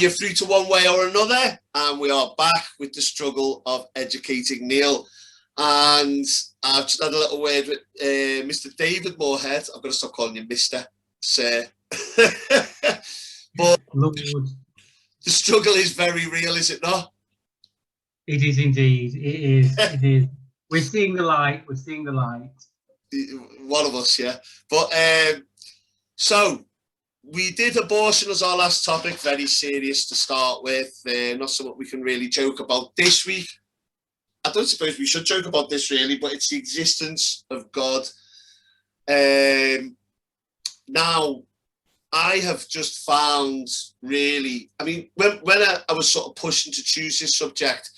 you're through to one way or another, and we are back with the struggle of educating Neill. And I've just had a little word with Mr. David Moorhead. I'm going to stop calling you Mr. Sir. But Lord. The struggle is very real, is it not? It is indeed. It is. It is. We're seeing the light. We're seeing the light. One of us, yeah. But so we did abortion as our last topic, very serious to start with, not something we can really joke about this week. I don't suppose we should joke about this really, but it's the existence of God. Now, I have just found really, I mean, when I was sort of pushing to choose this subject,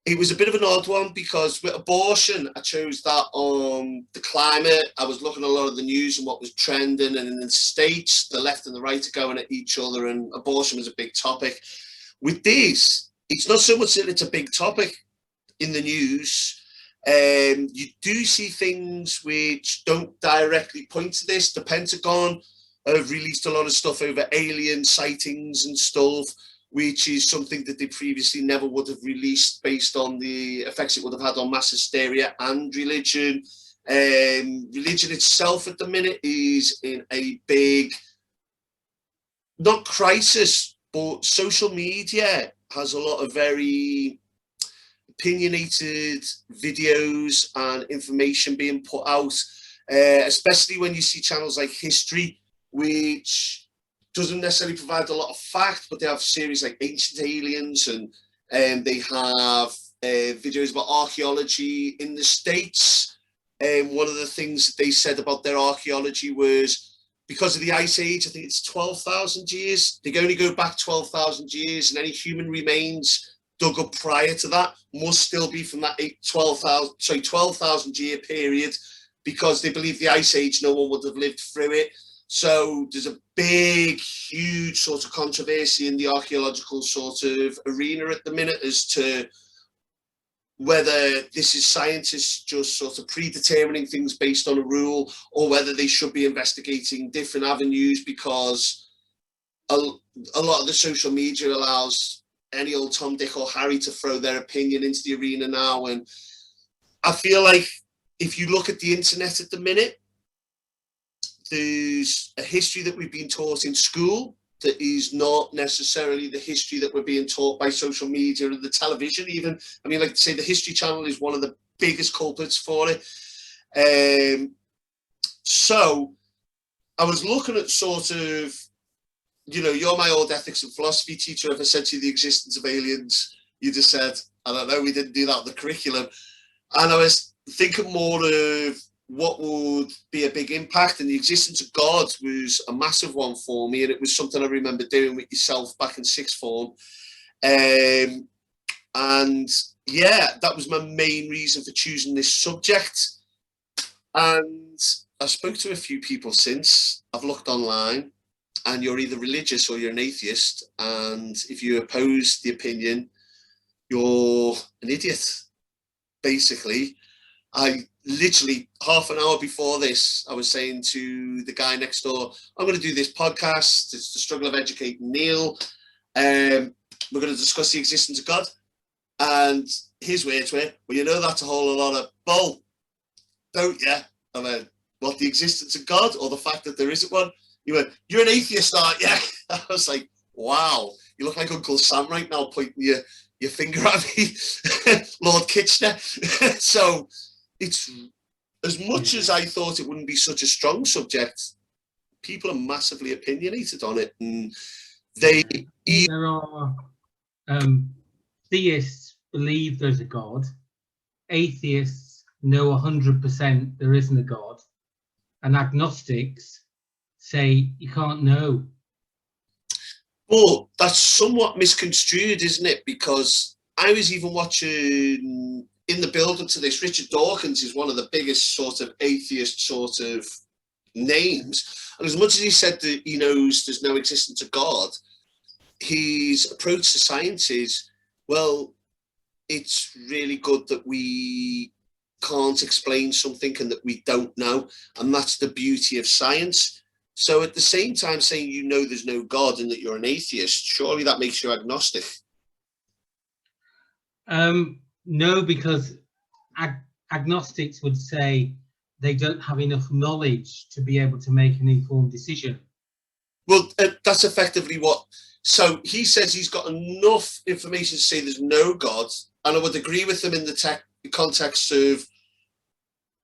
it was a bit of an odd one because with abortion, I chose that on the climate. I was looking at a lot of the news and what was trending, and in the States, the left and the right are going at each other, and abortion was a big topic. With this, it's not so much that it's a big topic in the news. You do see things which don't directly point to this. The Pentagon have released a lot of stuff over alien sightings and stuff, which is something that they previously never would have released based on the effects it would have had on mass hysteria and religion. Religion itself at the minute is in a big, not crisis, but social media has a lot of very opinionated videos and information being put out, especially when you see channels like History, which doesn't necessarily provide a lot of fact, but they have series like Ancient Aliens, and they have videos about archaeology in the States. One of the things that they said about their archaeology was because of the Ice Age, I think it's 12,000 years. They can only go back 12,000 years, and any human remains dug up prior to that must still be from that 12,000 year period, because they believe the Ice Age, no one would have lived through it. So there's a big, huge sort of controversy in the archaeological sort of arena at the minute as to whether this is scientists just sort of predetermining things based on a rule, or whether they should be investigating different avenues, because a lot of the social media allows any old Tom, Dick or Harry to throw their opinion into the arena now. And I feel like if you look at the internet at the minute, there's a history that we've been taught in school that is not necessarily the history that we're being taught by social media and the television even. I mean, like I say, the History Channel is one of the biggest culprits for it. So I was looking at sort of, you know, you're my old ethics and philosophy teacher. If I said to you the existence of aliens, you just said, I don't know, we didn't do that in the curriculum. And I was thinking more of what would be a big impact, and the existence of God was a massive one for me, and it was something I remember doing with yourself back in sixth form. And yeah, that was my main reason for choosing this subject. And I spoke to a few people since. I've looked online, and you're either religious or you're an atheist, and if you oppose the opinion, you're an idiot, basically. I literally, half an hour before this, I was saying to the guy next door, I'm going to do this podcast. It's the struggle of educating Neill. We're going to discuss the existence of God. And his words were, well, you know, that's a whole lot of bull, don't you? I went, what, the existence of God, or the fact that there isn't one? He went, you're an atheist, aren't you? I was like, wow, you look like Uncle Sam right now, pointing your finger at me, Lord Kitchener. So it's, as much as I thought it wouldn't be such a strong subject, people are massively opinionated on it, and there are theists believe there's a God, atheists know 100% there isn't a God, and agnostics say you can't know. Well, that's somewhat misconstrued, isn't it? Because I was even watching, in the build-up to this, Richard Dawkins is one of the biggest sort of atheist sort of names. And as much as he said that he knows there's no existence of God, his approach to science is, well, it's really good that we can't explain something and that we don't know. And that's the beauty of science. So at the same time saying you know there's no God and that you're an atheist, surely that makes you agnostic. No, because agnostics would say they don't have enough knowledge to be able to make an informed decision. Well, that's effectively what. So he says he's got enough information to say there's no God, and I would agree with him in the context of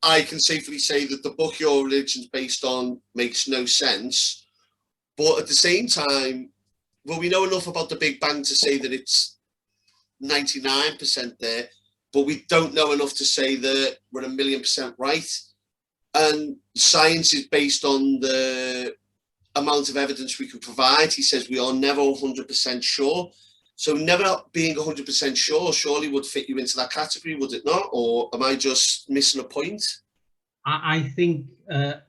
I can safely say that the book your religion's based on makes no sense. But at the same time, well, we know enough about the Big Bang to say that it's 99% there, but we don't know enough to say that we're 1,000,000% right. And science is based on the amount of evidence we can provide. He says we are never 100% sure. So never being 100% sure surely would fit you into that category, would it not? Or am I just missing a point? I think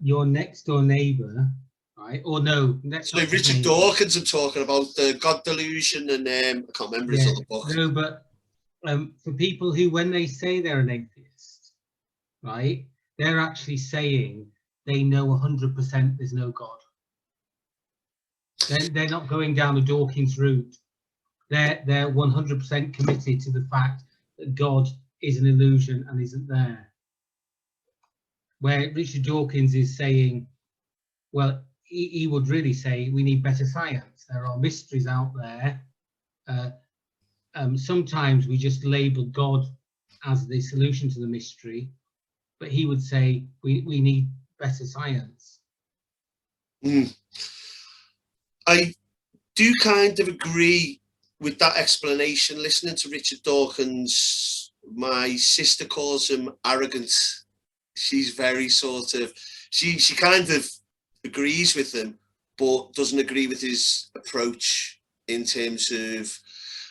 your next door neighbour, right? Or no, so Richard Dawkins, I'm talking about the God delusion, and I can't remember his other book. No, but for people who, when they say they're an atheist, right, they're actually saying they know 100% there's no God. They're not going down the Dawkins route. They're 100% committed to the fact that God is an illusion and isn't there. Where Richard Dawkins is saying, well, he would really say we need better science. There are mysteries out there. Sometimes we just label God as the solution to the mystery, but he would say we need better science. I do kind of agree with that explanation. Listening to Richard Dawkins, my sister calls him arrogant. She's very sort of, she kind of agrees with him, but doesn't agree with his approach in terms of,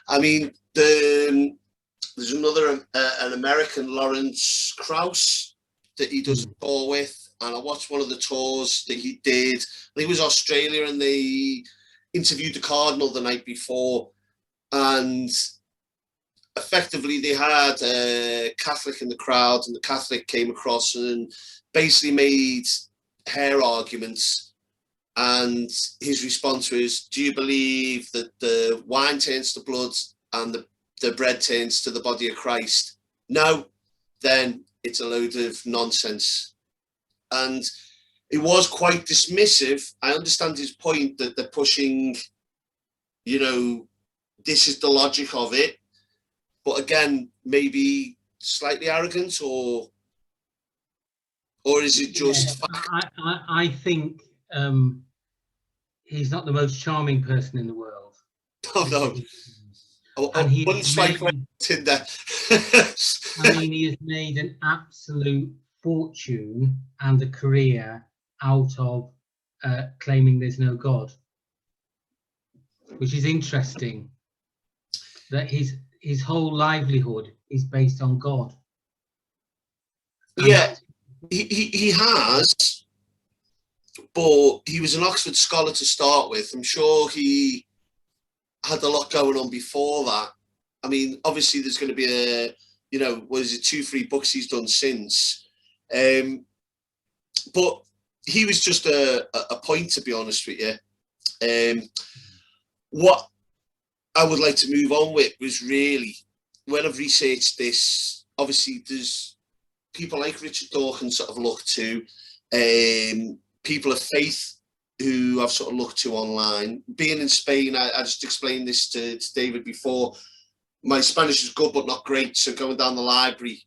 I mean, there's another, an American, Lawrence Krauss, that he does a tour with, and I watched one of the tours that he did. I think it was Australia, and they interviewed the Cardinal the night before, and effectively they had a Catholic in the crowd, and the Catholic came across and basically made hair arguments, and his response was, do you believe that the wine turns to blood and the bread turns to the body of Christ? No, then it's a load of nonsense. And it was quite dismissive. I understand his point that they're pushing, you know, this is the logic of it, but again, maybe slightly arrogant, or is it just? Yeah, I think he's not the most charming person in the world. Oh, no. And he wouldn't swipe on Tinder. I mean, he has made an absolute fortune and a career out of claiming there's no God, which is interesting. That his whole livelihood is based on God. And yeah, he has, but he was an Oxford scholar to start with. I'm sure he had a lot going on before that. I mean, obviously there's going to be a, you know, what is it, 2-3 books he's done since. But he was just a point, to be honest with you. What I would like to move on with was really, when I've researched this, obviously there's people like Richard Dawkins sort of looked to, people of faith who I've sort of looked to online. Being in Spain, I just explained this to David before, my Spanish is good but not great, so going down the library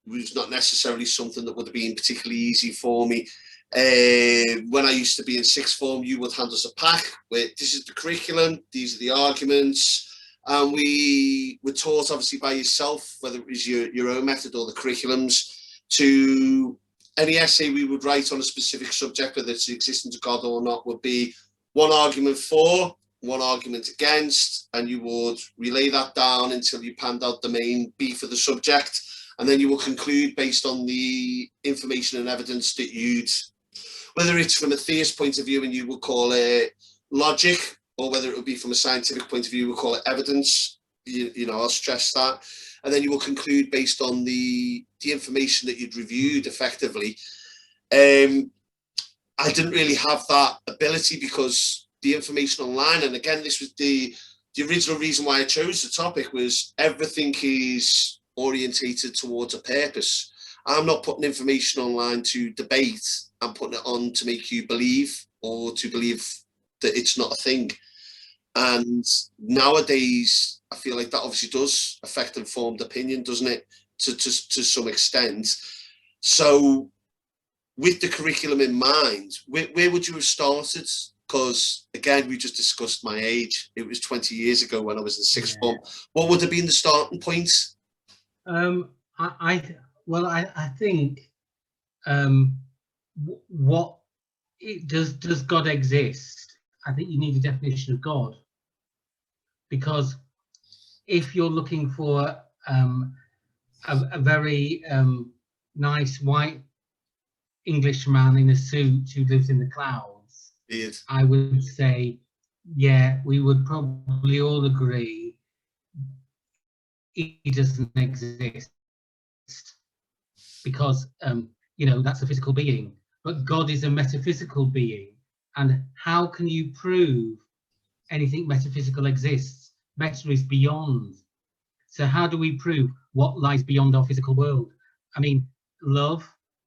was not necessarily something that would have been particularly easy for me. When I used to be in sixth form, you would hand us a pack with, this is the curriculum, these are the arguments, and we were taught obviously by yourself, whether it was your own method or the curriculums, to any essay we would write on a specific subject, whether it's the existence of God or not, would be one argument for, one argument against, and you would relay that down until you panned out the main beef of the subject, and then you will conclude based on the information and evidence that you'd, whether it's from a theist point of view and you would call it logic, or whether it would be from a scientific point of view, we'll call it evidence. You know, I'll stress that. And then you will conclude based on the information that you'd reviewed effectively. And I didn't really have that ability because the information online, and again, this was the original reason why I chose the topic, was everything is orientated towards a purpose. I'm not putting information online to debate. I'm putting it on to make you believe, or to believe that it's not a thing. And nowadays, I feel like that obviously does affect informed opinion, doesn't it? To some extent. So with the curriculum in mind, where would you have started? Because again, we just discussed my age. It was 20 years ago when I was in sixth form. What would have been the starting point? I think what does God exist? I think you need a definition of God, because if you're looking for a very nice white Englishman in a suit who lives in the clouds, I would say, yeah, we would probably all agree he doesn't exist, because you know, that's a physical being. But God is a metaphysical being, and how can you prove anything metaphysical exists? Meta is beyond. So how do we prove what lies beyond our physical world? I mean, love,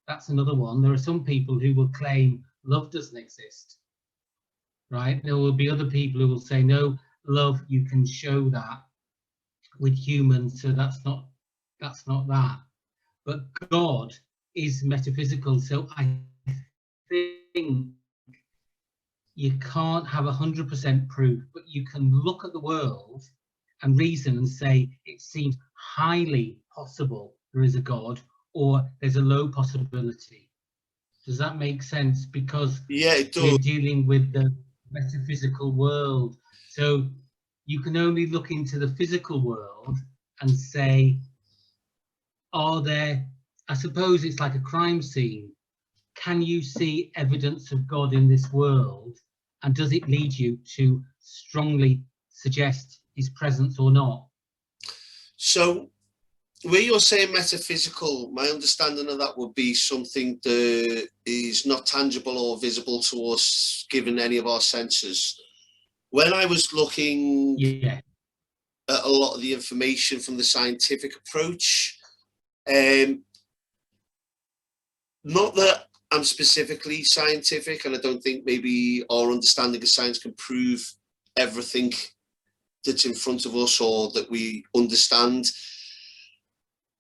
that's another one. There are some people who will claim love doesn't exist, right? There will be other people who will say, no, love, you can show that with humans, so that's not that. But God is metaphysical, so I think you can't have 100% proof, but you can look at the world and reason and say it seems highly possible there is a God, or there's a low possibility. Does that make sense? Because yeah, it does. We're dealing with the metaphysical world, so you can only look into the physical world and say, are there, I suppose it's like a crime scene. Can you see evidence of God in this world? And does it lead you to strongly suggest his presence or not? So where you're saying metaphysical, my understanding of that would be something that is not tangible or visible to us, given any of our senses. When I was looking at a lot of the information from the scientific approach, not that I'm specifically scientific, and I don't think maybe our understanding of science can prove everything that's in front of us or that we understand.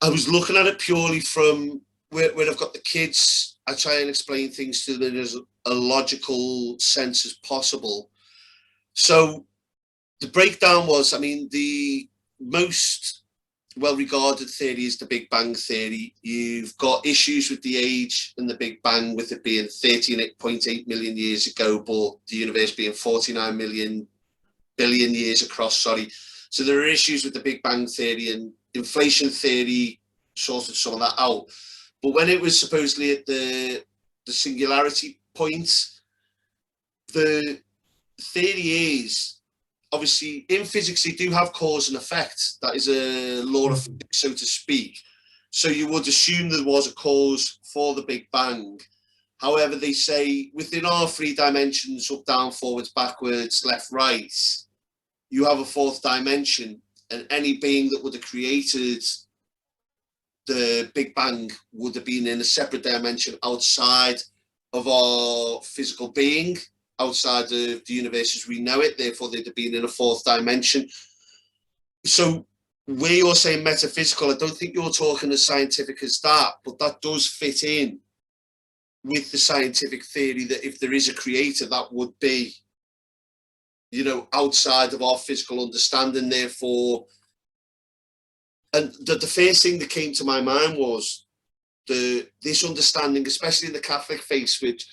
I was looking at it purely from when I've got the kids, I try and explain things to them in as a logical sense as possible. So the breakdown was, I mean, the most well-regarded theory is the Big Bang theory. You've got issues with the age and the Big Bang, with it being 13.8 million years ago, but the universe being 49 billion years across, sorry. So there are issues with the Big Bang theory, and inflation theory sorted some of that out. But when it was supposedly at the singularity point, the theory is, obviously, in physics, they do have cause and effect. That is a law of physics, so to speak. So you would assume there was a cause for the Big Bang. However, they say within our three dimensions, up, down, forwards, backwards, left, right, you have a fourth dimension, and any being that would have created the Big Bang would have been in a separate dimension outside of our physical being, outside of the universe as we know it. Therefore, they'd have been in a fourth dimension. So where you're saying metaphysical, I don't think you're talking as scientific as that, but that does fit in with the scientific theory that if there is a creator, that would be, you know, outside of our physical understanding. Therefore, and the first thing that came to my mind was this understanding, especially in the Catholic faith, which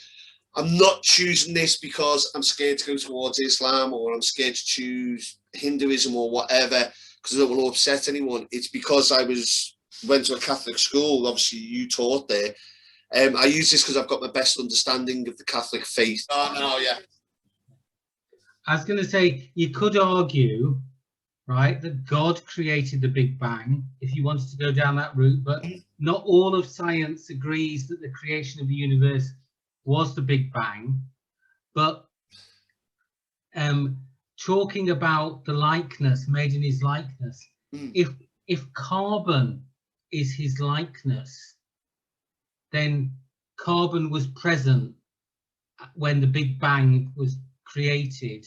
I'm not choosing this because I'm scared to go towards Islam, or I'm scared to choose Hinduism or whatever, because I don't want to upset anyone. It's because I went to a Catholic school. Obviously, you taught there. I use this because I've got my best understanding of the Catholic faith. Oh, no, yeah. I was going to say, you could argue, right, that God created the Big Bang, if you wanted to go down that route, but not all of science agrees that the creation of the universe was the Big Bang, but talking about the likeness, made in his likeness, if carbon is his likeness, then carbon was present when the Big Bang was created,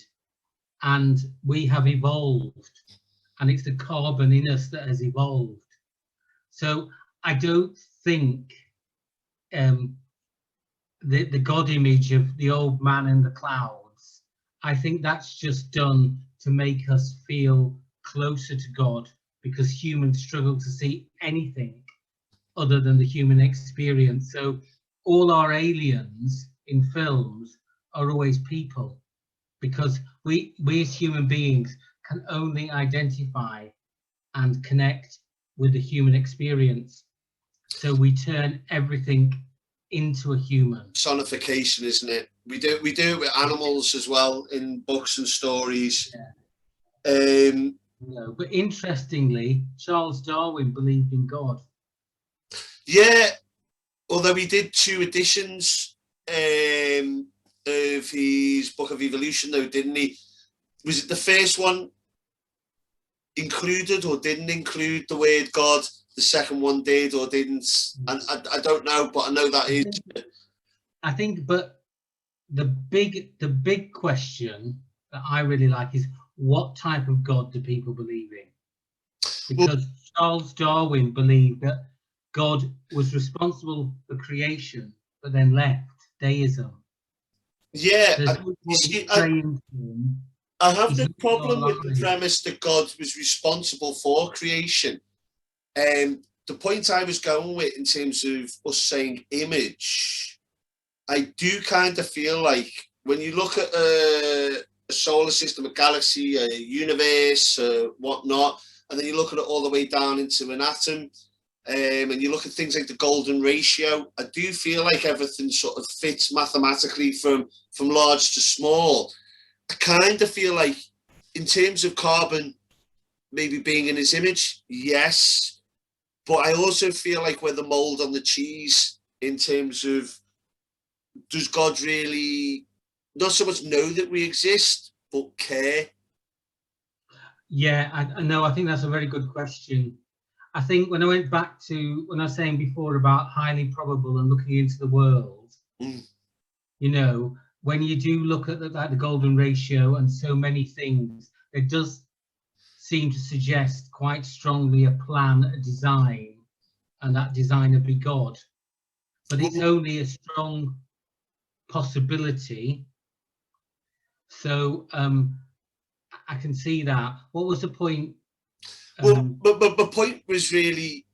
and we have evolved, and it's the carbon in us that has evolved. So I don't think the God image of the old man in the clouds, I think that's just done to make us feel closer to God, because humans struggle to see anything other than the human experience. So all our aliens in films are always people, because we as human beings can only identify and connect with the human experience. So we turn everything into a human. Personification, isn't it? We do it with animals as well in books and stories. Yeah. No, but interestingly, Charles Darwin believed in God. Yeah, although he did 2 editions of his Book of Evolution, though, didn't he? Was it the first one included or didn't include the word God? The second one did or didn't? And I don't know, but I know that I think, but the big question that I really like is, what type of God do people believe in? Because Charles Darwin believed that God was responsible for creation, but then left, deism. Yeah, I have no problem with the premise that God was responsible for creation. The point I was going with in terms of us saying image, I do kind of feel like when you look at a solar system, a galaxy, a universe, whatnot, and then you look at it all the way down into an atom, and you look at things like the golden ratio, I do feel like everything sort of fits mathematically from large to small. I kind of feel like in terms of carbon maybe being in his image, yes, but I also feel like we're the mold on the cheese in terms of, does God really not so much know that we exist, but care? Yeah, I know. I think that's a very good question. I think when I went back to when I was saying before about highly probable and looking into the world, you know, when you do look at the golden ratio and so many things, it does seem to suggest quite strongly a plan, a design, and that designer be God. But it's only a strong possibility. So I can see that. What was the point? But the point was really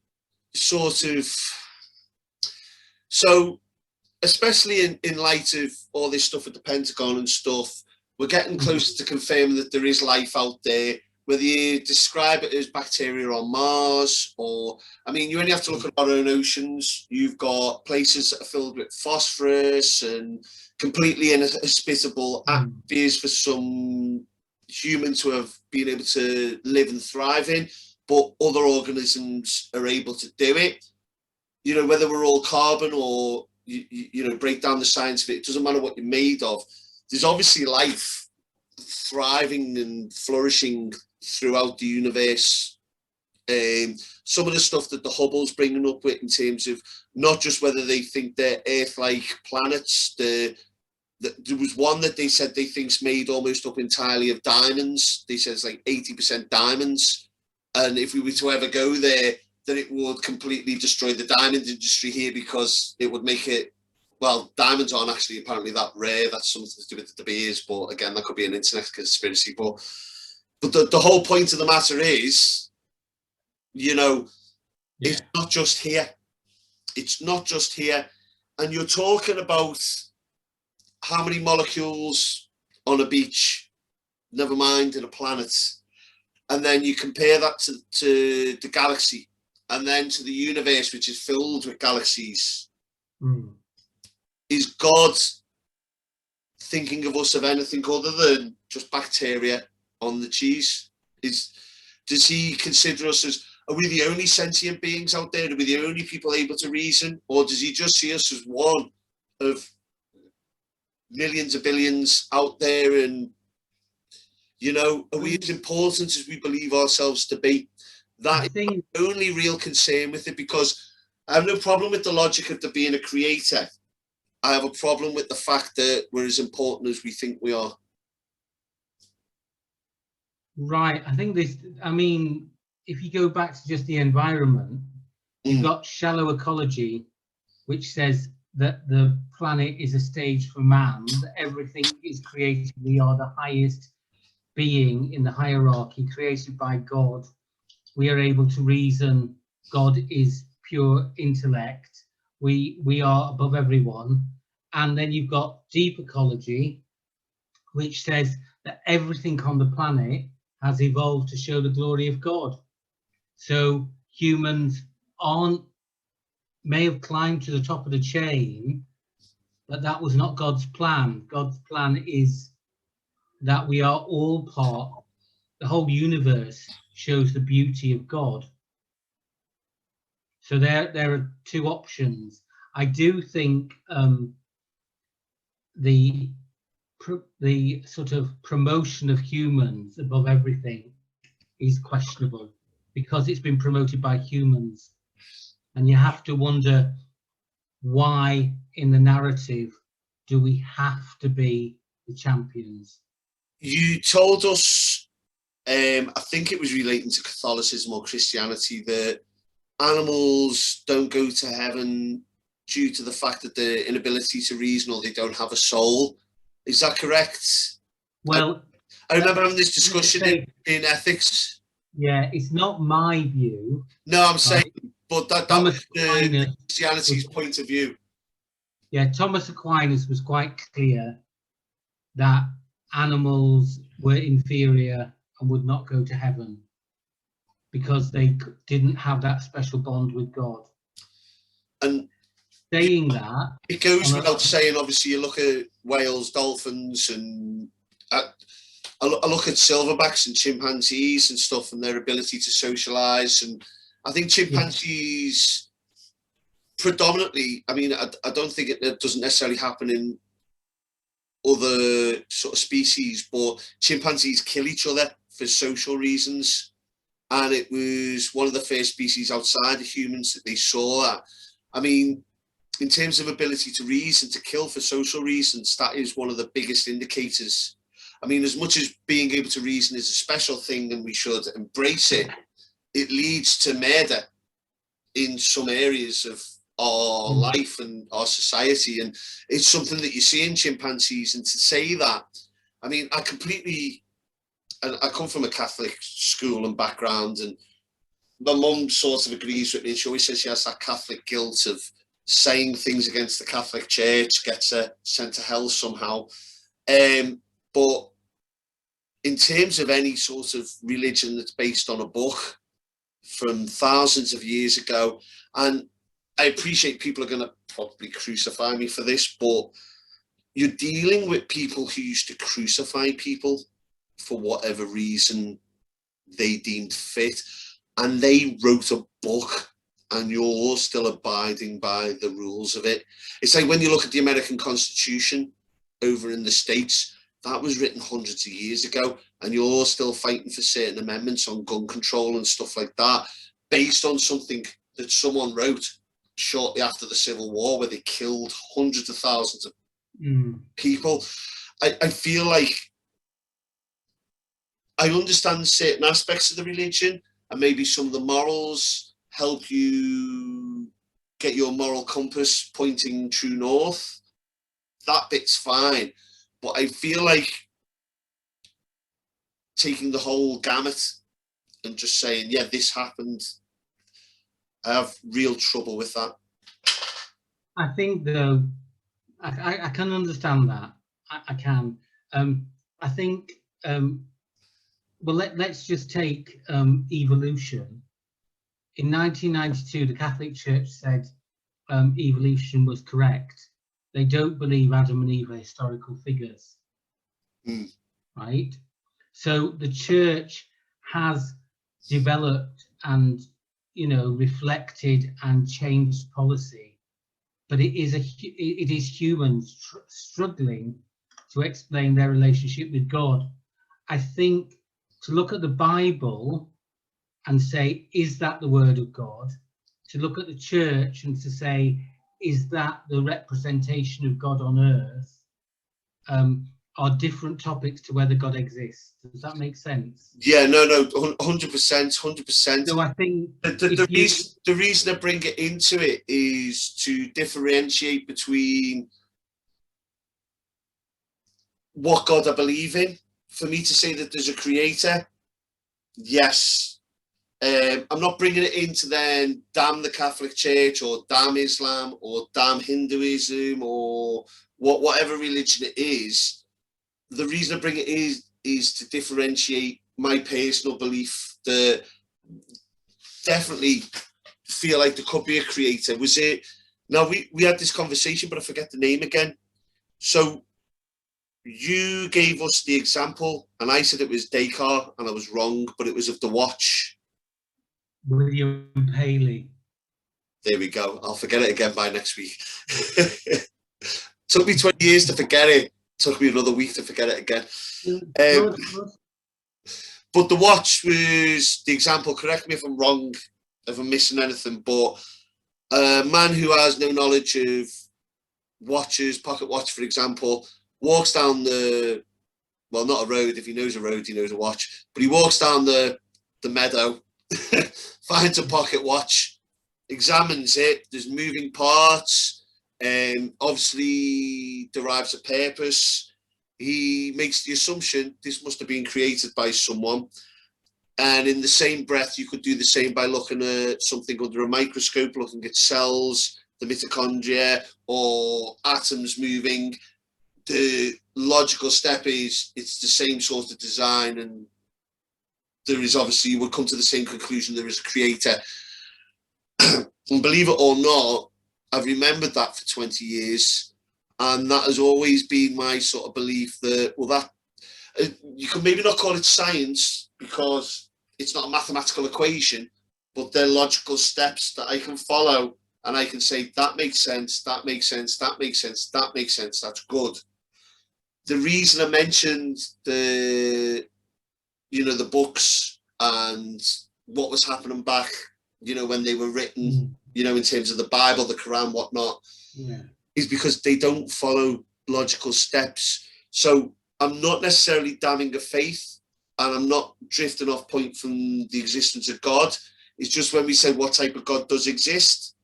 sort of, so especially in light of all this stuff with the Pentagon and stuff, we're getting closer to confirming that there is life out there, whether you describe it as bacteria on Mars, or, I mean, you only have to look at our own oceans. You've got places that are filled with phosphorus and completely inhospitable atmospheres for some humans to have been able to live and thrive in, but other organisms are able to do it. You know, whether we're all carbon or, you know, break down the science of it, it doesn't matter what you're made of. There's obviously life thriving and flourishing throughout the universe. Some of the stuff that the Hubble's bringing up with in terms of not just whether they think they're Earth-like planets, there was one that they said they think's made almost up entirely of diamonds. They said it's like 80% diamonds. And if we were to ever go there, then it would completely destroy the diamond industry here, because it would make it, well, diamonds aren't actually apparently that rare. That's something to do with the De Beers, but again, that could be an internet conspiracy. But the whole point of the matter is, you know, it's not just here. It's not just here. And you're talking about how many molecules on a beach, never mind in a planet. And then you compare that to the galaxy, and then to the universe, which is filled with galaxies. Is God thinking of us of anything other than just bacteria on the cheese? Does he consider us as, are we the only sentient beings out there? Are we the only people able to reason? Or does he just see us as one of millions of billions out there, and you know, are we as important as we believe ourselves to be? That is my only real concern with it, because I have no problem with the logic of there being a creator. I have a problem with the fact that we're as important as we think we are. Right. I think this, I mean, if you go back to just the environment, you've got shallow ecology, which says that the planet is a stage for man, that everything is created. We are the highest being in the hierarchy, created by God. We are able to reason. God is pure intellect. We are above everyone. And then you've got deep ecology, which says that everything on the planet has evolved to show the glory of God. So humans may have climbed to the top of the chain, but that was not God's plan. God's plan is that we are all part. The whole universe shows the beauty of God. So there are two options. I do think the sort of promotion of humans above everything is questionable, because it's been promoted by humans, and you have to wonder why in the narrative do we have to be the champions. You told us, I think it was relating to Catholicism or Christianity, that animals don't go to heaven due to the fact that their inability to reason, or they don't have a soul. Is that correct? Well, I remember having this discussion in ethics. Yeah, it's not my view. No, I'm saying, but that was Christianity's point of view. Yeah, Thomas Aquinas was quite clear that animals were inferior and would not go to heaven because they didn't have that special bond with God. And saying that, it goes without saying, obviously, you look at whales, dolphins, and I look at silverbacks and chimpanzees and stuff, and their ability to socialize. And I think chimpanzees predominantly, I mean, I don't think it doesn't necessarily happen in other sort of species, but chimpanzees kill each other for social reasons. And it was one of the first species outside of humans that they saw that. I mean, in terms of ability to reason, to kill for social reasons, that is one of the biggest indicators. I mean, as much as being able to reason is a special thing and we should embrace it, it leads to murder in some areas of our life and our society. And it's something that you see in chimpanzees. And to say that, I mean, and I come from a Catholic school and background, and my mum sort of agrees with me. She always says she has that Catholic guilt of saying things against the Catholic Church, gets her sent to hell somehow. But in terms of any sort of religion that's based on a book from thousands of years ago, and I appreciate people are going to probably crucify me for this, but you're dealing with people who used to crucify people for whatever reason they deemed fit, and they wrote a book, and you're still abiding by the rules of it. It's like when you look at the American Constitution over in the States, that was written hundreds of years ago, and you're still fighting for certain amendments on gun control and stuff like that, based on something that someone wrote shortly after the Civil War, where they killed hundreds of thousands of people. I feel like I understand certain aspects of the religion, and maybe some of the morals help you get your moral compass pointing true north. That bit's fine. But I feel like taking the whole gamut and just saying, yeah, this happened, I have real trouble with that. I think, though, I can understand that. I can. I think, well, let's just take evolution. In 1992, the Catholic Church said evolution was correct. They don't believe Adam and Eve are historical figures, right? So the church has developed and, reflected and changed policy but it is humans struggling to explain their relationship with God. I think to look at the Bible and say, is that the word of God? To look at the church and to say, is that the representation of God on earth? Are different topics to whether God exists. Does that make sense? Yeah, no, 100%. So I think the reason I bring it into it is to differentiate between what God I believe in. For me to say that there's a creator, yes. I'm not bringing it into then damn the Catholic Church or damn Islam or damn Hinduism or whatever religion it is. The reason I bring it is to differentiate my personal belief that definitely feel like there could be a creator. Was it? Now we had this conversation, but I forget the name again. So you gave us the example, and I said it was Descartes, and I was wrong, but it was of the watch. William Paley. There we go. I'll forget it again by next week. Took me 20 years to forget it. Took me another week to forget it again. But the watch was the example. Correct me if I'm wrong, if I'm missing anything, but a man who has no knowledge of watches, pocket watch, for example, walks down the, well, not a road. If he knows a road, he knows a watch. But he walks down the meadow, finds a pocket watch, examines it. There's moving parts. Obviously derives a purpose. He makes the assumption this must have been created by someone, and in the same breath you could do the same by looking at something under a microscope, looking at cells, the mitochondria, or atoms moving. The logical step is it's the same sort of design, and there is obviously, you would come to the same conclusion, there is a creator. And believe it or not, I've remembered that for 20 years, and that has always been my sort of belief that, well, that you can maybe not call it science because it's not a mathematical equation, but they're logical steps that I can follow, and I can say that makes sense, that makes sense, that makes sense, that makes sense, that's good. The reason I mentioned the books and what was happening back, when they were written, in terms of the Bible, the Quran, whatnot, is because they don't follow logical steps. So I'm not necessarily damning a faith, and I'm not drifting off point from the existence of God. It's just when we say what type of God does exist,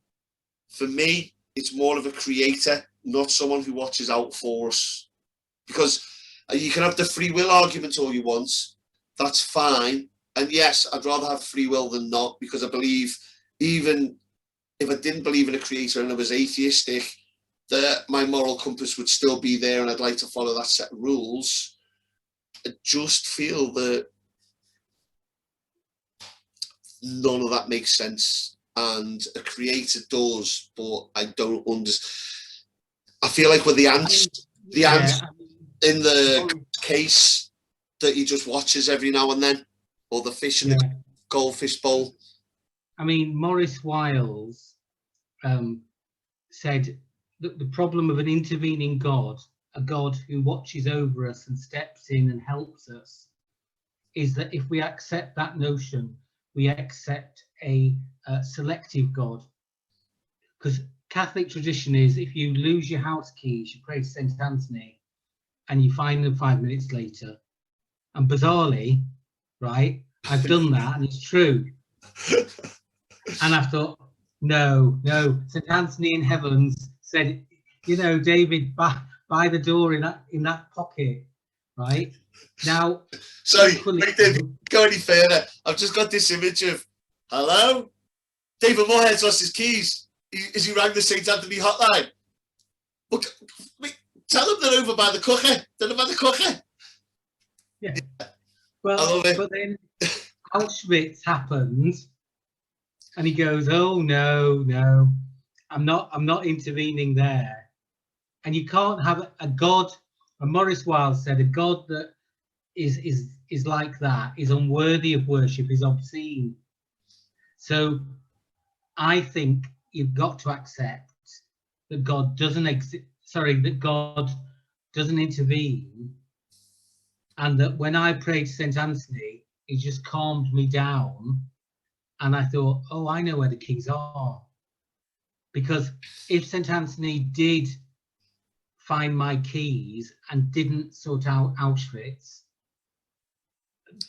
for me, it's more of a creator, not someone who watches out for us. Because you can have the free will argument all you want, that's fine. And yes, I'd rather have free will than not, because I believe, even if I didn't believe in a creator and I was atheistic, that my moral compass would still be there and I'd like to follow that set of rules. I just feel that none of that makes sense, and a creator does, but I don't understand. I feel like with the ants in the case that he just watches every now and then, or the fish in the goldfish bowl. I mean, Maurice Wiles said that the problem of an intervening God, a God who watches over us and steps in and helps us, is that if we accept that notion, we accept a selective God. Because Catholic tradition is, if you lose your house keys, you pray to St. Anthony, and you find them 5 minutes later. And bizarrely, right, I've done that, and it's true. And I thought, no, St. Anthony in heavens said, David, by the door in that pocket, right? Now, sorry, wait, David, go any further. I've just got this image of, hello? David Moorhead's lost his keys. Is he rang the St. Anthony hotline? Look, wait, tell them they're over by the cooker. They're over by the cooker. Yeah. Well, but then Auschwitz happened, and he goes, "Oh no, I'm not intervening there." And you can't have a God. And Maurice Wiles said a God that is like that is unworthy of worship, is obscene. So I think you've got to accept that God doesn't exist. Sorry, that God doesn't intervene, and that when I prayed to St. Anthony, it just calmed me down, and I thought, oh, I know where the keys are. Because if St. Anthony did find my keys and didn't sort out Auschwitz,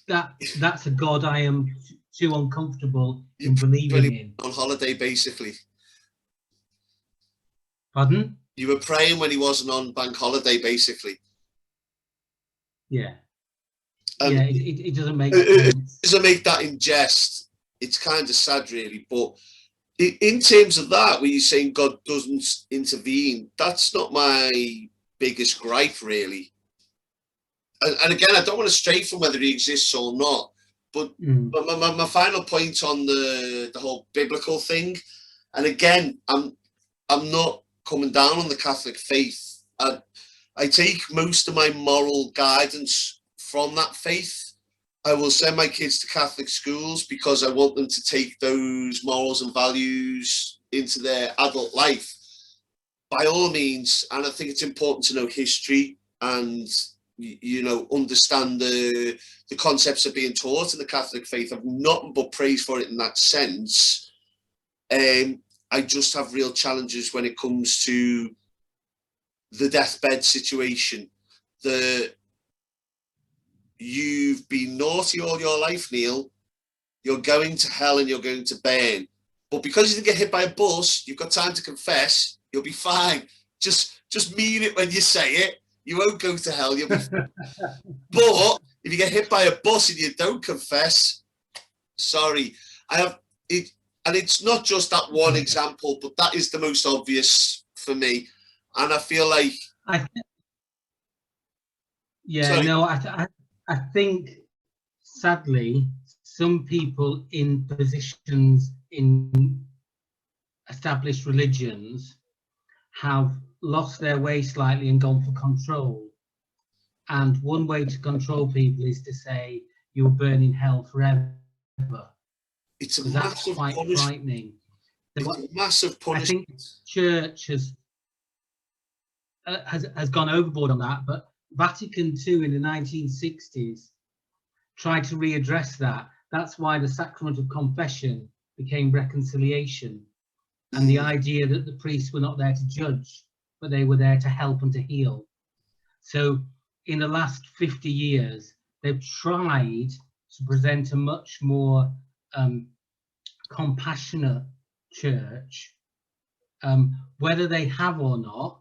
that's a God I am too uncomfortable in believing in. On holiday, basically. Pardon? You were praying when he wasn't on bank holiday, basically. Yeah. Yeah, it doesn't make sense. It doesn't make that in jest. It's kind of sad, really. But in terms of that, where you're saying God doesn't intervene, that's not my biggest gripe, really. And again, I don't want to stray from whether he exists or not. But my final point on the whole biblical thing, and again, I'm not coming down on the Catholic faith. I take most of my moral guidance from that faith. I will send my kids to Catholic schools because I want them to take those morals and values into their adult life, by all means. And I think it's important to know history and, you know, understand the concepts that are being taught in the Catholic faith. I've nothing but praise for it in that sense. I just have real challenges when it comes to the deathbed situation. You've been naughty all your life, Neill. You're going to hell and you're going to burn. But because you didn't get hit by a bus, you've got time to confess. You'll be fine. Just mean it when you say it. You won't go to hell. You'll be fine. But if you get hit by a bus and you don't confess, sorry. And it's not just that one example, but that is the most obvious for me. And I feel like... I think, sadly, some people in positions in established religions have lost their way slightly and gone for control. And one way to control people is to say you'll burn in hell forever. It's a massive quite punishment. Frightening. It's a massive punishment. I think Church has gone overboard on that, but Vatican II in the 1960s tried to readdress that. That's why the sacrament of confession became reconciliation, and the idea that the priests were not there to judge, but they were there to help and to heal. So in the last 50 years, they've tried to present a much more compassionate church. Whether they have or not,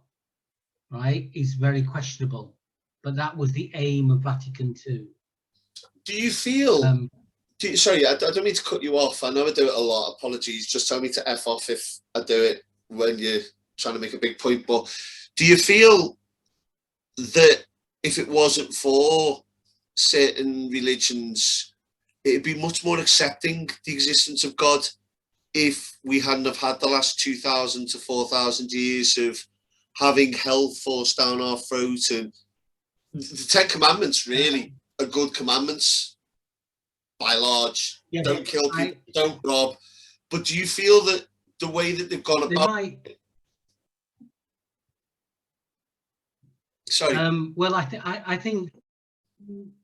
right, is very questionable. But that was the aim of Vatican II. Do you feel... sorry, I don't mean to cut you off. I know I do it a lot. Apologies. Just tell me to F off if I do it when you're trying to make a big point. But do you feel that if it wasn't for certain religions, it'd be much more accepting the existence of God if we hadn't have had the last 2,000 to 4,000 years of having hell forced down our throat? And the 10 Commandments really are good commandments by large. Yeah, don't kill people, don't rob. But do you feel that the way that they've gone about... Sorry. Well, I think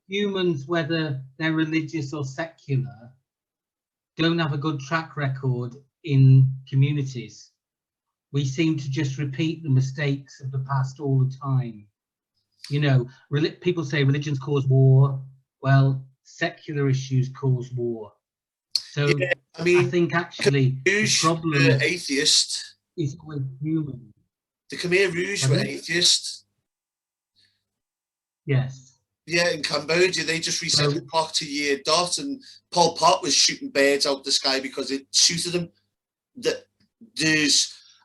humans, whether they're religious or secular, don't have a good track record in communities. We seem to just repeat the mistakes of the past all the time. You know, people say religions cause war. Well, secular issues cause war. So yeah, I think actually the problem atheist is with humans. The Khmer Rouge were atheists. Yes. Yeah, in Cambodia, they just reset the clock to year dot, and Pol Pot was shooting birds out the sky because it suited them.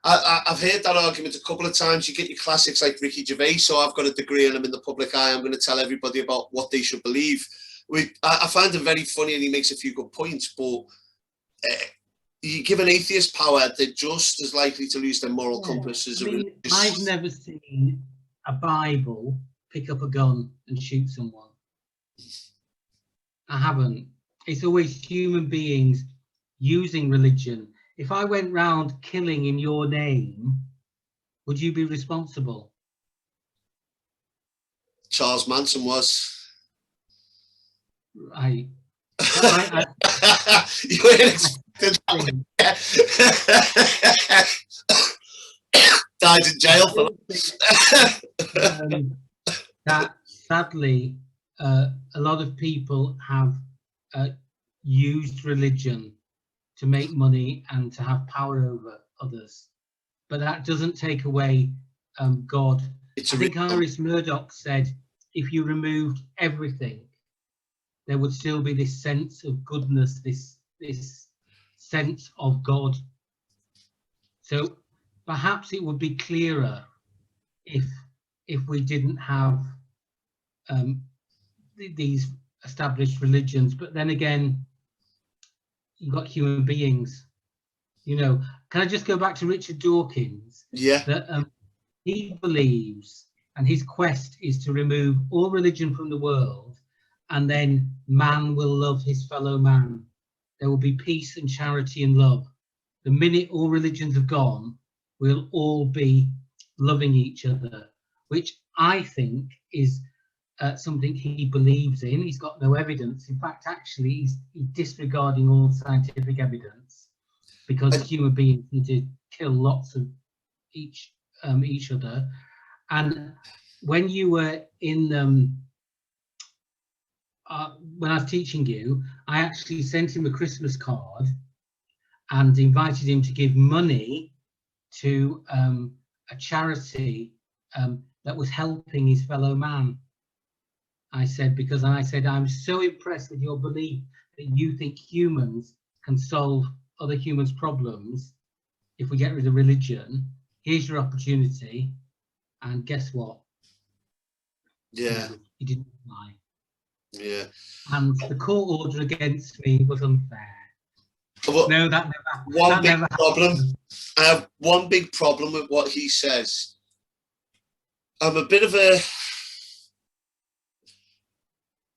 I've heard that argument a couple of times. You get your classics like Ricky Gervais, so I've got a degree and I'm in the public eye, I'm going to tell everybody about what they should believe. I find him very funny and he makes a few good points, but you give an atheist power, they're just as likely to lose their moral compass as a religious. I've never seen a Bible pick up a gun and shoot someone. I haven't. It's always human beings using religion. If I went round killing in your name, would you be responsible? Charles Manson was. I You weren't expecting that. Died in jail for that. Sadly, a lot of people have used religion to make money and to have power over others, but that doesn't take away God. I think Iris Murdoch said, if you removed everything, there would still be this sense of goodness, this sense of God. So perhaps it would be clearer if we didn't have these established religions. But then again, you've got human beings. You know, can I just go back to Richard Dawkins? Yeah. That he believes, and his quest is to remove all religion from the world, and then man will love his fellow man. There will be peace and charity and love. The minute all religions have gone, we'll all be loving each other, which I think is something he believes in. He's got no evidence. In fact, actually, he's disregarding all scientific evidence, because human beings need to kill lots of each other. And when you were in when I was teaching you, I actually sent him a Christmas card and invited him to give money to a charity that was helping his fellow man. I said, because I said, I'm so impressed with your belief that you think humans can solve other humans' problems if we get rid of religion. Here's your opportunity. And guess what? Yeah. He didn't lie. Yeah. And the court order against me was unfair. Well, no, that never problem. I have one big problem with what he says. I'm a bit of a,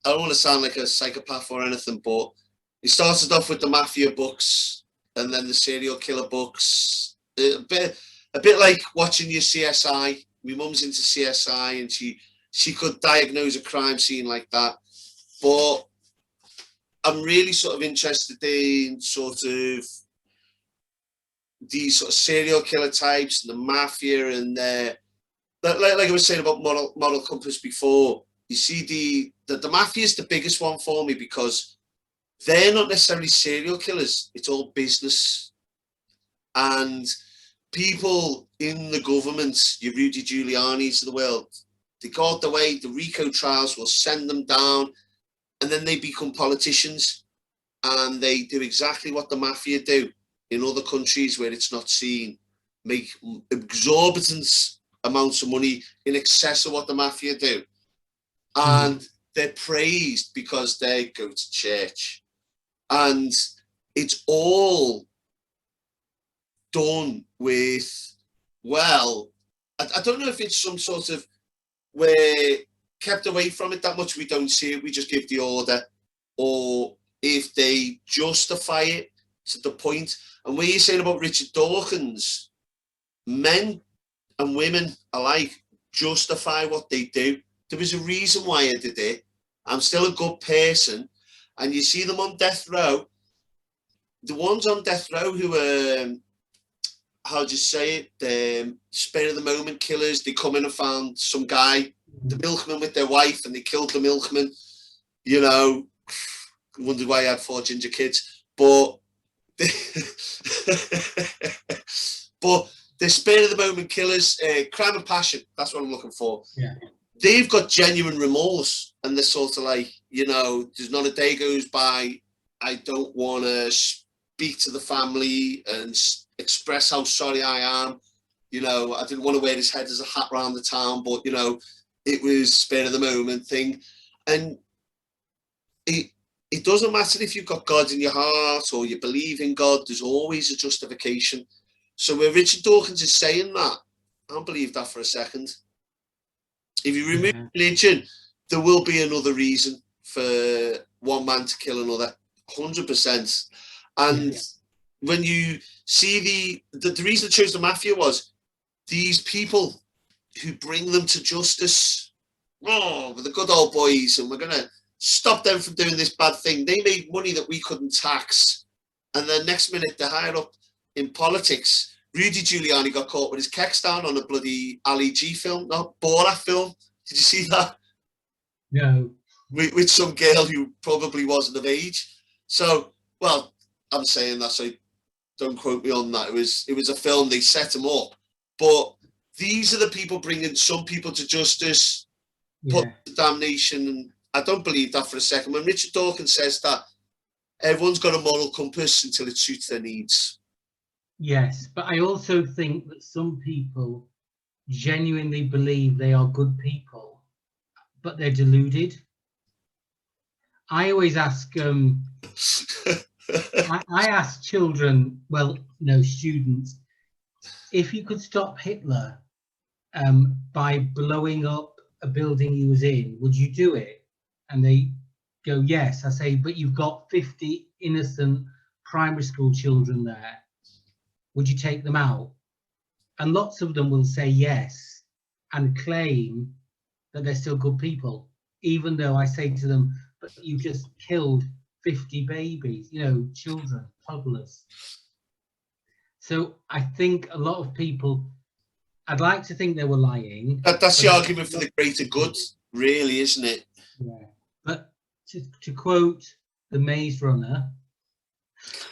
I don't want to sound like a psychopath or anything, but he started off with the mafia books and then the serial killer books. A bit like watching your CSI. My mum's into CSI and she could diagnose a crime scene like that. But I'm really sort of interested in sort of these sort of serial killer types and the mafia and like I was saying about moral compass before. You see the mafia is the biggest one for me because they're not necessarily serial killers. It's all business. And people in the government, your Rudy Giuliani's of the world, they go out the way, the RICO trials will send them down, and then they become politicians and they do exactly what the mafia do in other countries where it's not seen, make exorbitant amounts of money in excess of what the mafia do. And they're praised because they go to church. And it's all done with, well, I don't know if it's some sort of, we're kept away from it that much, we don't see it, we just give the order, or if they justify it to the point. And what you're saying about Richard Dawkins, men and women alike justify what they do. There was a reason why I did it. I'm still a good person. And you see them on death row, the ones on death row who are, how do you say it, the spur of the moment killers. They come in and found some guy, the milkman with their wife, and they killed the milkman. You know, wondered why he had 4 ginger kids. But but the spur of the moment killers, crime and passion, that's what I'm looking for. Yeah. They've got genuine remorse, and they're sort of like, you know, there's not a day goes by I don't want to speak to the family and express how sorry I am. You know, I didn't want to wear his head as a hat around the town, but, you know, it was spur of the moment thing. And it doesn't matter if you've got God in your heart or you believe in God, there's always a justification. So where Richard Dawkins is saying that, I don't believe that for a second. If you remove religion, there will be another reason for one man to kill another, 100%. And when you see the reason I chose the mafia was, these people who bring them to justice, oh, we're the good old boys, and we're going to stop them from doing this bad thing. They made money that we couldn't tax. And then next minute, they're higher up in politics. Rudy Giuliani got caught with his keks down on a bloody Ali G film, not Borat film. Did you see that? No. With some girl who probably wasn't of age. So, well, I'm saying that, so don't quote me on that. It was a film, they set him up. But these are the people bringing some people to justice, put to damnation. And I don't believe that for a second. When Richard Dawkins says that everyone's got a moral compass until it suits their needs. Yes, but I also think that some people genuinely believe they are good people, but they're deluded. I always ask, I ask children, well, no, students, if you could stop Hitler by blowing up a building he was in, would you do it? And they go, yes. I say, but you've got 50 innocent primary school children there. Would you take them out? And lots of them will say yes and claim that they're still good people, even though I say to them, but you just killed 50 babies, you know, children, toddlers. So I think a lot of people, I'd like to think they were lying. That's the argument for the greater good, really, isn't it? Yeah. But to quote the Maze Runner,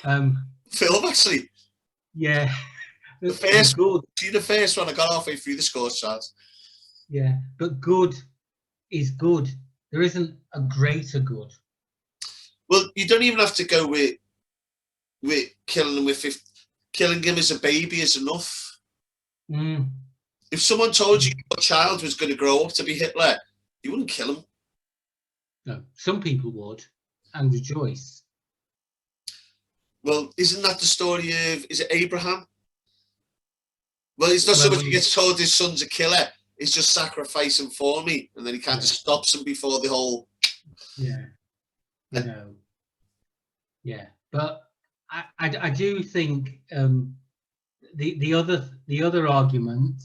film, actually. Yeah. The first one, I got halfway through the score charts. Yeah, but good is good. There isn't a greater good. Well, you don't even have to go with killing him killing him as a baby is enough. Mm. If someone told you your child was going to grow up to be Hitler, you wouldn't kill him. No, some people would and rejoice. Well, isn't that the story of, is it Abraham? Well, it's not so much he gets told his son's a killer, it's just sacrifice him for me, and then he kind of stops him before the whole... Yeah, you know. Yeah, but I do think the other argument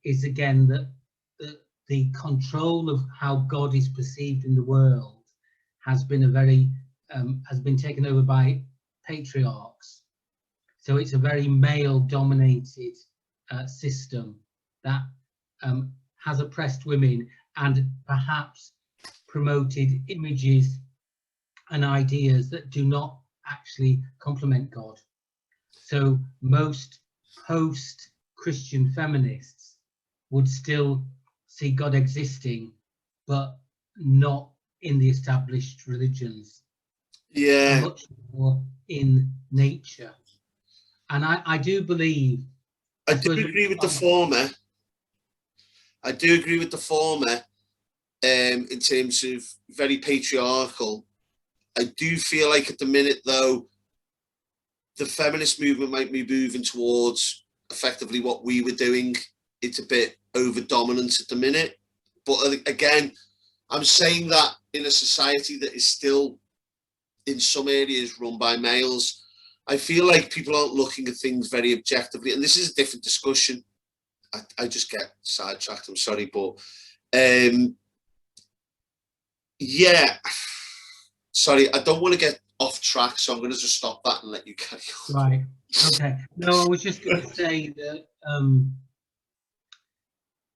is again that the control of how God is perceived in the world has been has been taken over by patriarchs. So it's a very male-dominated system that has oppressed women and perhaps promoted images and ideas that do not actually complement God. So most post-Christian feminists would still see God existing, but not in the established religions. Yeah. Much more in nature. And I do believe... I do agree with the former. I do agree with the former in terms of very patriarchal. I do feel like at the minute, though, the feminist movement might be moving towards effectively what we were doing. It's a bit over-dominant at the minute. But again, I'm saying that in a society that is still, in some areas, run by males, I feel like people aren't looking at things very objectively. And this is a different discussion. I just get sidetracked, I'm sorry. But, yeah, sorry, I don't want to get off track, so I'm going to just stop that and let you carry on. Right, okay. No, I was just going to say that,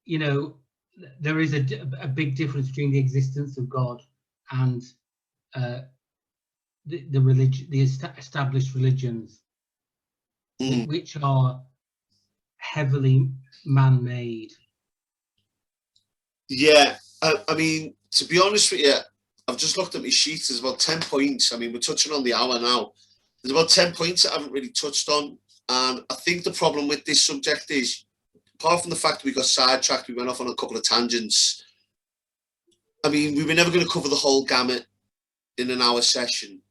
you know, there is a big difference between the existence of God and the established religions, which are heavily man-made. Yeah, I mean, to be honest with you, I've just looked at my sheet. There's about 10 points. I mean, we're touching on the hour now. There's about 10 points I haven't really touched on. And I think the problem with this subject is, apart from the fact that we got sidetracked, we went off on a couple of tangents. I mean, we were never going to cover the whole gamut in an hour session.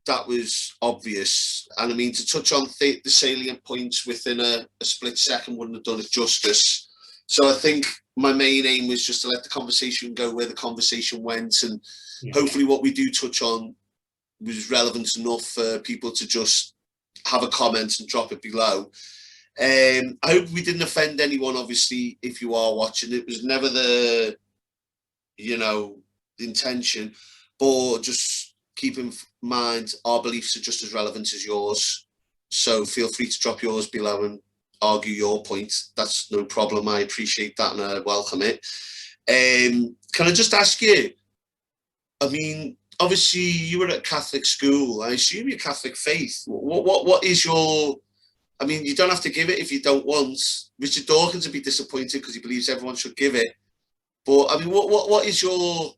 That was obvious. And I mean, to touch on the salient points within a split second wouldn't have done it justice. So I think my main aim was just to let the conversation go where the conversation went. And hopefully what we do touch on was relevant enough for people to just have a comment and drop it below. I hope we didn't offend anyone, obviously, if you are watching. It was never the, you know, the intention, but just keep in mind our beliefs are just as relevant as yours. So feel free to drop yours below and argue your point. That's no problem. I appreciate that and I welcome it. Can I just ask you, I mean, obviously you were at Catholic school. I assume you're Catholic faith. What is your, I mean, you don't have to give it if you don't want. Richard Dawkins would be disappointed because he believes everyone should give it. But I mean, what is your,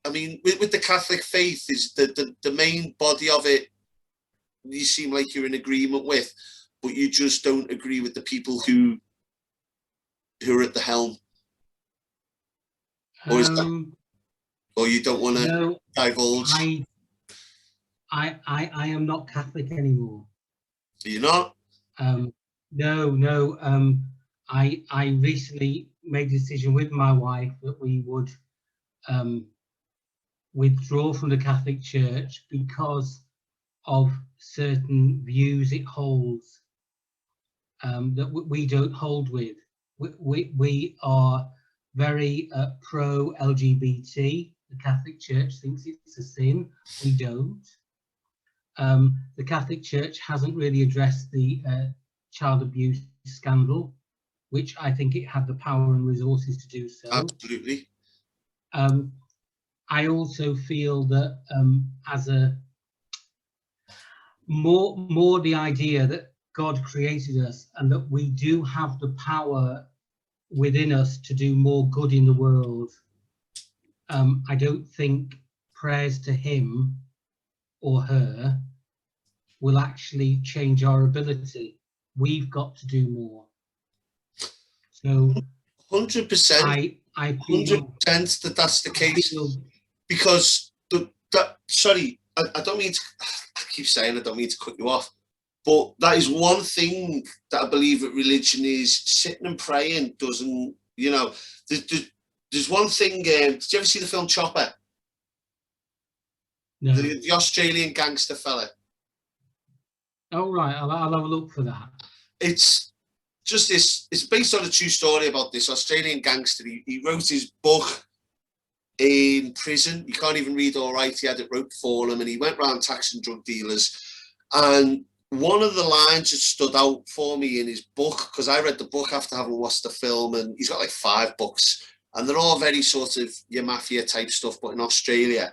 I mean, with the Catholic faith, is the main body of it, you seem like you're in agreement with, but you just don't agree with the people who are at the helm? Or is that, or you don't want to divulge? I am not Catholic anymore. Are you not? No. I recently made a decision with my wife that we would withdraw from the Catholic Church because of certain views it holds that we don't hold with. We are very pro-LGBT. The Catholic Church thinks it's a sin. We don't. The Catholic Church hasn't really addressed the child abuse scandal, which I think it had the power and resources to do so. Absolutely. I also feel that as a more the idea that God created us and that we do have the power within us to do more good in the world. I don't think prayers to him or her will actually change our ability. We've got to do more. So 100%. I feel 100% that's the case. Because sorry, I don't mean to, I keep saying I don't mean to cut you off, but that is one thing that I believe that religion is. Sitting and praying doesn't, you know, there's one thing, did you ever see the film Chopper? No. The Australian gangster fella. Oh, right, I'll have a look for that. It's just this, it's based on a true story about this Australian gangster. He wrote his book in prison. He can't even read all right. He had it wrote for him, and he went around taxing drug dealers. And one of the lines that stood out for me in his book, because I read the book after having watched the film, and he's got like 5 books, and they're all very sort of your mafia type stuff, but in Australia.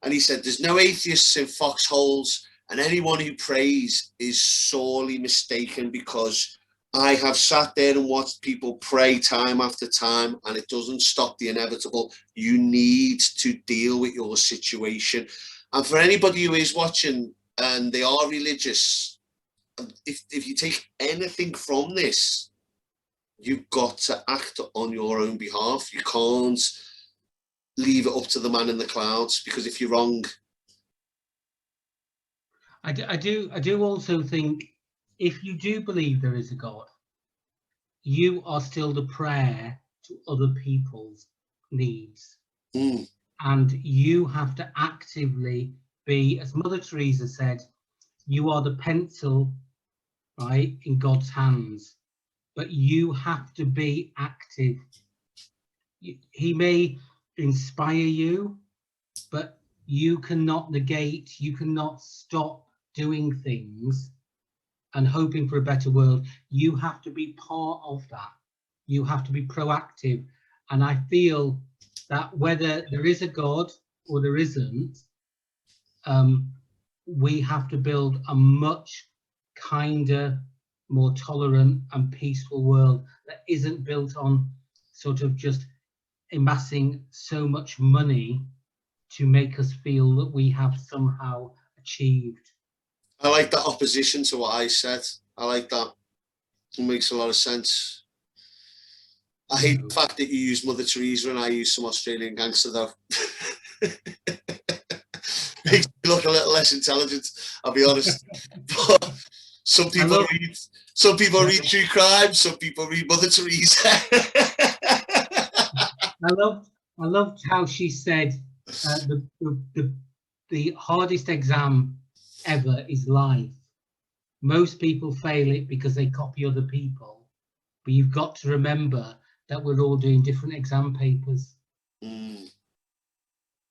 And he said, there's no atheists in foxholes, and anyone who prays is sorely mistaken, because I have sat there and watched people pray time after time, and it doesn't stop the inevitable. You need to deal with your situation. And for anybody who is watching and they are religious, if you take anything from this, you've got to act on your own behalf. You can't leave it up to the man in the clouds, because if you're wrong. I do also think, if you do believe there is a God, you are still the prayer to other people's needs. And you have to actively be, as Mother Teresa said, you are the pencil, right, in God's hands, but you have to be active. He may inspire you, but you cannot negate, you cannot stop doing things and hoping for a better world. You have to be part of that. You have to be proactive. And I feel that whether there is a God or there isn't, we have to build a much kinder, more tolerant and peaceful world that isn't built on sort of just amassing so much money to make us feel that we have somehow achieved. I like that opposition to what I said. I like that. It makes a lot of sense. I hate the fact that you use Mother Teresa and I use some Australian gangster, though. Makes me look a little less intelligent, I'll be honest. But some people read true crime, some people read Mother Teresa. I loved how she said the hardest exam ever is life. Most people fail it because they copy other people, but you've got to remember that we're all doing different exam papers. Mm.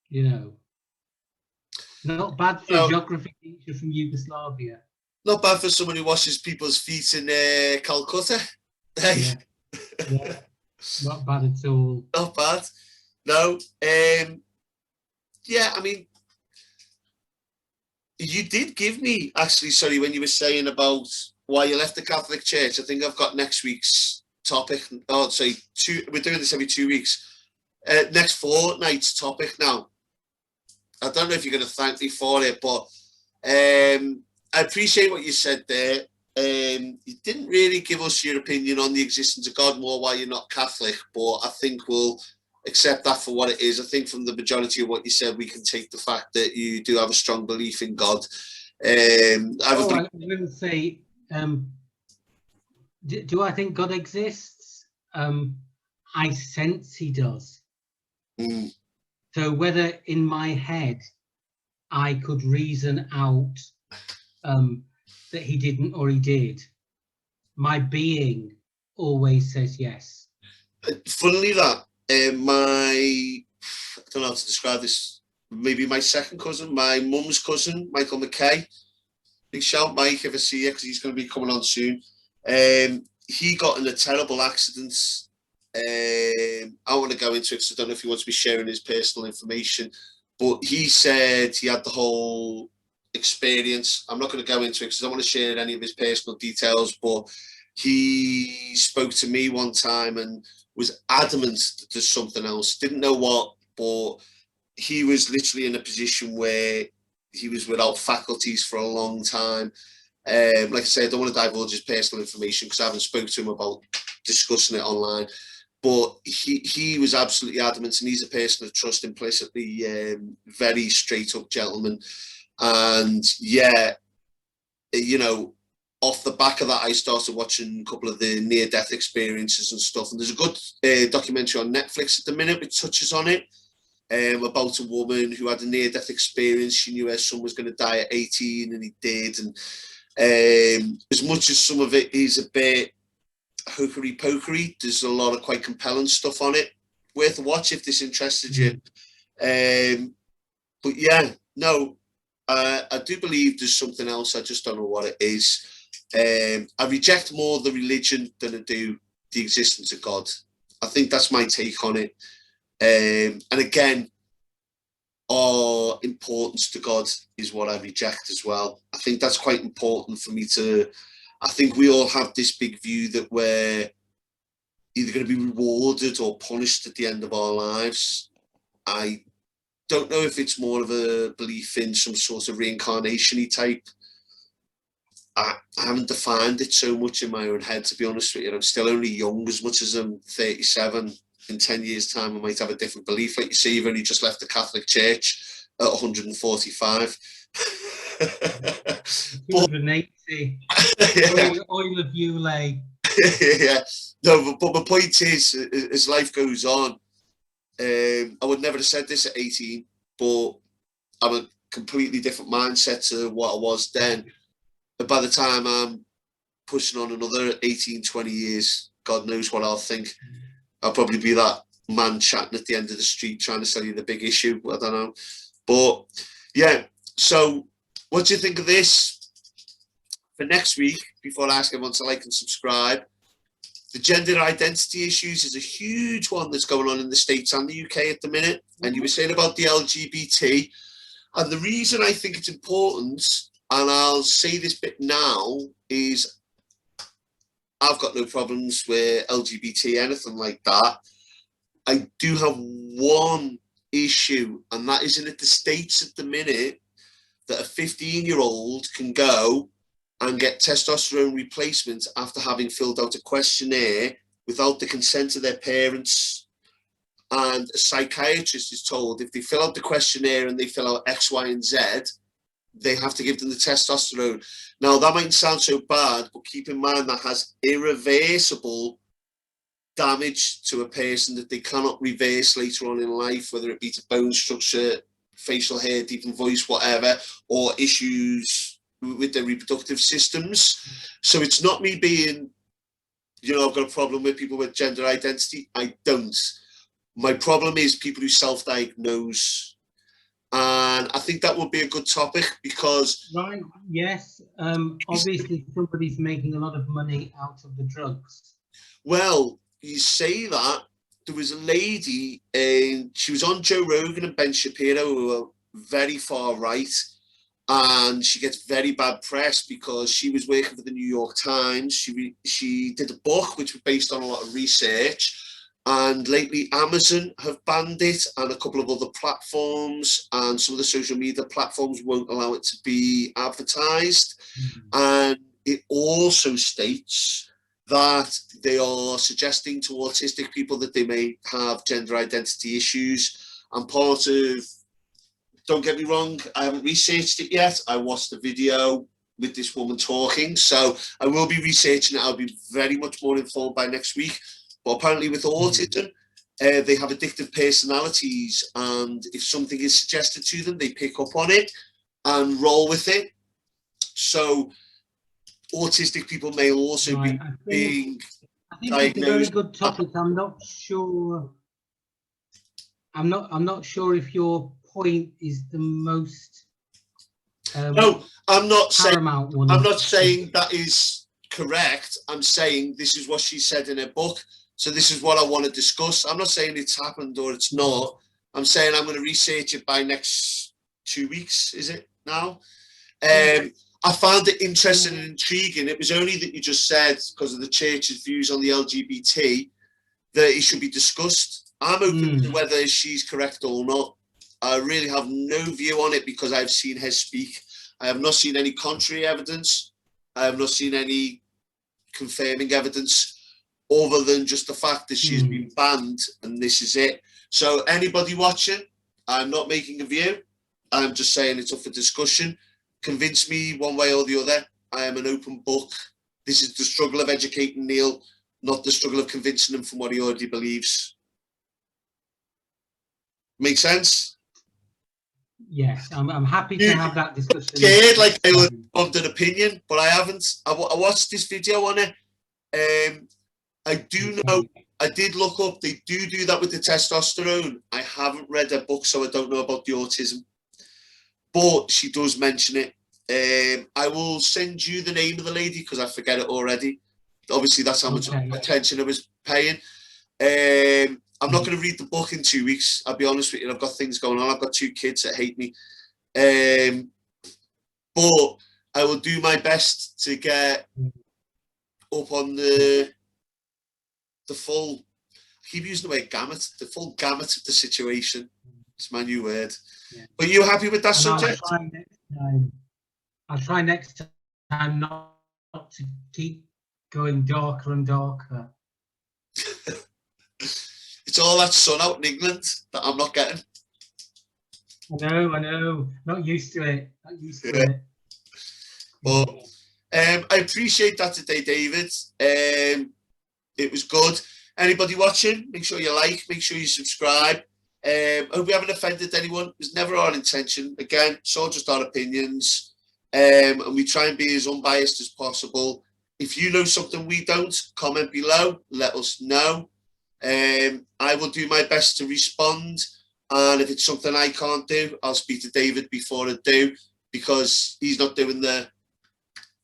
You know, not bad for a geography teacher from Yugoslavia. Not bad for someone who washes people's feet in Calcutta. Yeah. Yeah, not bad at all. Not bad. No. Yeah, I mean, you did give me, actually, sorry, when you were saying about why you left the Catholic Church, I think I've got next week's topic. Oh, sorry, we're doing this every 2 weeks. Next fortnight's topic now. I don't know if you're going to thank me for it, but I appreciate what you said there. You didn't really give us your opinion on the existence of God, more why you're not Catholic, but I think we'll accept that for what it is. I think from the majority of what you said, we can take the fact that you do have a strong belief in God. I wouldn't say, do I think God exists? I sense he does. Mm. So whether in my head I could reason out that he didn't or he did, my being always says yes. Funnily that, I don't know how to describe this, maybe my second cousin, my mum's cousin, Michael McKay, big shout Mike if I see you, because he's going to be coming on soon. He got in a terrible accident. I don't want to go into it because I don't know if he wants to be sharing his personal information, but he said he had the whole experience. I'm not going to go into it because I don't want to share any of his personal details, but he spoke to me one time and was adamant that there's something else. Didn't know what, but he was literally in a position where he was without faculties for a long time. Like I said, I don't want to divulge his personal information because I haven't spoken to him about discussing it online. But he was absolutely adamant, and he's a person of trust implicitly, very straight up gentleman. And yeah, you know, off the back of that, I started watching a couple of the near-death experiences and stuff. And there's a good documentary on Netflix at the minute which touches on it, about a woman who had a near-death experience. She knew her son was going to die at 18, and he did. And as much as some of it is a bit hokey pokery, there's a lot of quite compelling stuff on it. Worth a watch if this interested you. But yeah, no, I do believe there's something else. I just don't know what it is. I reject more the religion than I do the existence of God. I think that's my take on it. And again, our importance to God is what I reject as well. I think that's quite important for me to. I think we all have this big view that we're either going to be rewarded or punished at the end of our lives. I don't know if it's more of a belief in some sort of reincarnation-y type. I haven't defined it so much in my own head, to be honest with you. I'm still only young, as much as I'm 37. In 10 years' time, I might have a different belief. Like you say, you've only just left the Catholic Church at 145. 280. Yeah. Oil of Ulay. Yeah. No, but my point is, as life goes on, I would never have said this at 18, but I'm a completely different mindset to what I was then. But by the time I'm pushing on another 18, 20 years, God knows what I'll think. I'll probably be that man chatting at the end of the street trying to sell you the big issue. I don't know. But yeah, so what do you think of this? For next week, before I ask everyone to like and subscribe, the gender identity issues is a huge one that's going on in the States and the UK at the minute. And you were saying about the LGBT. And the reason I think it's important, and I'll say this bit now, is I've got no problems with LGBT, anything like that. I do have one issue, and that is in the States at the minute, that a 15-year-old can go and get testosterone replacement after having filled out a questionnaire without the consent of their parents. And a psychiatrist is told if they fill out the questionnaire and they fill out X, Y, and Z, they have to give them the testosterone. Now, that might sound so bad, but keep in mind that has irreversible damage to a person that they cannot reverse later on in life, whether it be to bone structure, facial hair, deepened voice, whatever, or issues with their reproductive systems. So it's not me being, you know, I've got a problem with people with gender identity. I don't. My problem is people who self-diagnose. And I think that would be a good topic because... Right, yes. Obviously, somebody's making a lot of money out of the drugs. Well, you say that. There was a lady, and she was on Joe Rogan and Ben Shapiro, who are very far right, and she gets very bad press because she was working for the New York Times. She did a book which was based on a lot of research, and lately Amazon have banned it, and a couple of other platforms, and some of the social media platforms won't allow it to be advertised. And it also states that they are suggesting to autistic people that they may have gender identity issues. And part of, don't get me wrong, I haven't researched it yet. I watched the video with this woman talking, so I will be researching it. I'll be very much more informed by next week. But apparently with autism, they have addictive personalities, and if something is suggested to them, they pick up on it and roll with it. So autistic people may also be being diagnosed. It's a very good topic. I'm not sure. I'm not sure if your point is the most. No, I'm not saying. One. I'm not saying that is correct. I'm saying this is what she said in her book. So this is what I want to discuss. I'm not saying it's happened or it's not. I'm saying I'm going to research it by next 2 weeks. Is it now? I found it interesting and intriguing. It was only that you just said, because of the church's views on the LGBT, that it should be discussed. I'm open to whether she's correct or not. I really have no view on it because I've seen her speak. I have not seen any contrary evidence. I have not seen any confirming evidence other than just the fact that she's been banned and this is it. So anybody watching, I'm not making a view. I'm just saying it's up for discussion. Convince me one way or the other. I am an open book. This is the struggle of educating Neill, not the struggle of convincing him from what he already believes. Make sense? Yes, I'm happy to have that discussion. Scared like I would have an opinion, but I haven't. I watched this video on it. I do know, I did look up, they do that with the testosterone. I haven't read their book, so I don't know about the autism. But she does mention it. I will send you the name of the lady because I forget it already. Obviously, that's how much attention I was paying. I'm not going to read the book in 2 weeks. I'll be honest with you. I've got things going on. I've got 2 kids that hate me. But I will do my best to get up on the full, I keep using the word gamut, the full gamut of the situation. It's my new word. Yeah. But you happy with that subject? I'll try next time not to keep going darker and darker. It's all that sun out in England that I'm not getting. I know. Not used to it. Not used to it. But I appreciate that today, David. It was good. Anybody watching, make sure you like, make sure you subscribe. I hope we haven't offended anyone. It was never our intention. Again, it's all just our opinions. And we try and be as unbiased as possible. If you know something we don't, comment below, let us know. I will do my best to respond. And if it's something I can't do, I'll speak to David before I do, because he's not doing the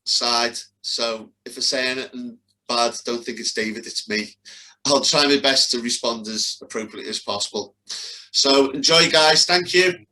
side. So if I say anything bad, don't think it's David, it's me. I'll try my best to respond as appropriately as possible. So enjoy, guys. Thank you.